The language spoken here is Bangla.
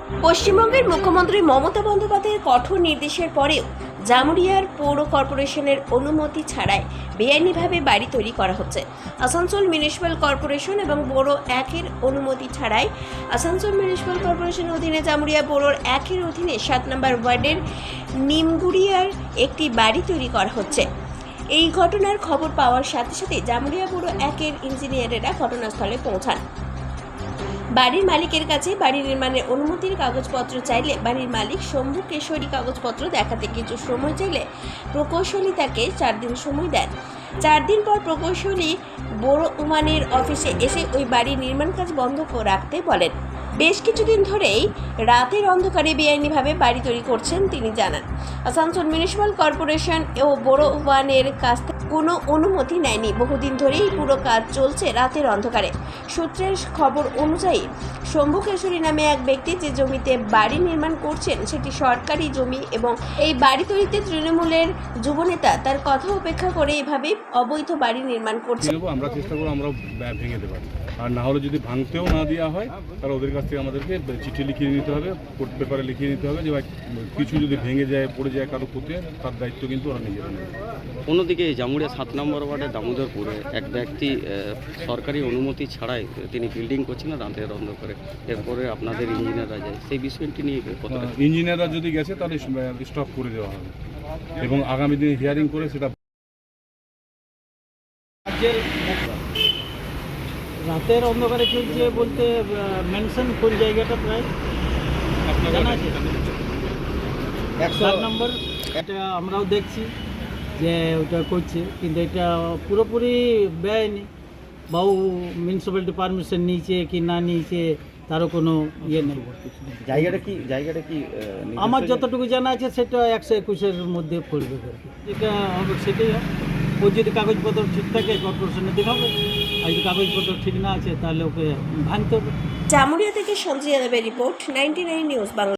পশ্চিমবঙ্গের মুখ্যমন্ত্রী মমতা বন্দ্যোপাধ্যায়ের কঠোর নির্দেশের পরেও জামুরিয়ার পৌর কর্পোরেশনের অনুমতি ছাড়াই বেআইনিভাবে বাড়ি তৈরি করা হচ্ছে। আসানসোল মিউনিসিপ্যাল কর্পোরেশন এবং বোরো একের অনুমতি ছাড়াই আসানসোল মিউনিসিপ্যাল কর্পোরেশনের অধীনে জামুরিয়া বোরোর একের অধীনে 7 নম্বর ওয়ার্ডের নিমগুড়িয়ার একটি বাড়ি তৈরি করা হচ্ছে। এই ঘটনার খবর পাওয়ার সাথে সাথে জামুরিয়া বোরো একের ইঞ্জিনিয়ারেরা ঘটনাস্থলে পৌঁছান। বাড়ির মালিকের কাছে বাড়ি নির্মাণের অনুমতির কাগজপত্র চাইলে বাড়ির মালিক শম্ভু কেশরী কাগজপত্র দেখাতে কিছু সময় চাইলে প্রকৌশলী তাকে 4 দিন সময় দেন। 4 দিন পর প্রকৌশলী বোরো উমানের অফিসে এসে ওই বাড়ির নির্মাণ কাজ বন্ধ রাখতে বলেন। বেশ কিছুদিন ধরেই রাতের অন্ধকারে বেআইনিভাবে বাড়ি তৈরি করছেন তিনি জানান। আসানসোল মিউনিসিপ্যাল কর্পোরেশন ও বোরো ওয়ানের কাছ থেকে কোনো অনুমতি নেয়নি। বহুদিন ধরেই পুরো কাজ চলছে রাতের অন্ধকারে। সূত্রের খবর অনুযায়ী শম্ভু কেশরী নামে এক ব্যক্তি যে জমিতে বাড়ি নির্মাণ করছেন সেটি সরকারি জমি এবং এই বাড়ি তৈরিতে তৃণমূলের যুবনেতা তার কথা উপেক্ষা করে এভাবে অবৈধ বাড়ি নির্মাণ করছে। আমরা চেষ্টা করব আমরা ভেঙে দেবো, আর না হলে যদি ভাঙতেও না দেওয়া হয় তাহলে ওদের কাছ থেকে আমাদেরকে চিঠি লিখিয়ে নিতে হবে, কোর্ট পেপারে লিখিয়ে নিতে হবে যে ভাই কিছু যদি ভেঙে যায় পড়ে যায় কারো ক্ষতি তার দায়িত্ব কিন্তু ওরা নিজেরা নেবে। অন্যদিকে জামুরিয়া 7 নম্বর ওয়ার্ডে দামোদরপুরে এক ব্যক্তি সরকারি অনুমতি ছাড়াই তিনি বিল্ডিং করছেন রাতের অন্ধকারে, এরপরে আপনাদের ইঞ্জিনিয়াররা যায়, সেই বিষয়টি নিয়ে ইঞ্জিনিয়াররা যদি গেছে তাহলে স্টপ করে দেওয়া হবে এবং আগামী দিনে হিয়ারিং করে সেটা। রাতের অন্ধকারে চলছে বলতে মেনশন কোন জায়গাটা প্রায় জানা আছে? 107 নম্বর। এটা আমরাও দেখছি যে ওটা করছে, কিন্তু এটা পুরোপুরি বেআইনি। বাবু মিউনিসিপ্যালিটি পারমিশন নিয়েছে কি না নিয়েছে তারও কোনো ইয়ে নেই। জায়গাটা কি আমার যতটুকু জানা আছে সেটা 121-এর মধ্যে পড়বে। যেটা হবে সেটাই হয়। ওর যদি কাগজপত্র ঠিক থাকে কর্পোরেশনে দেখাবে, আর যদি কাগজপত্র ঠিক না আছে তাহলে ওকে ভাঙতে হবে। জামুরিয়া থেকে সঞ্জয় যাদবের রিপোর্ট, 99 নিউজ বাংলা।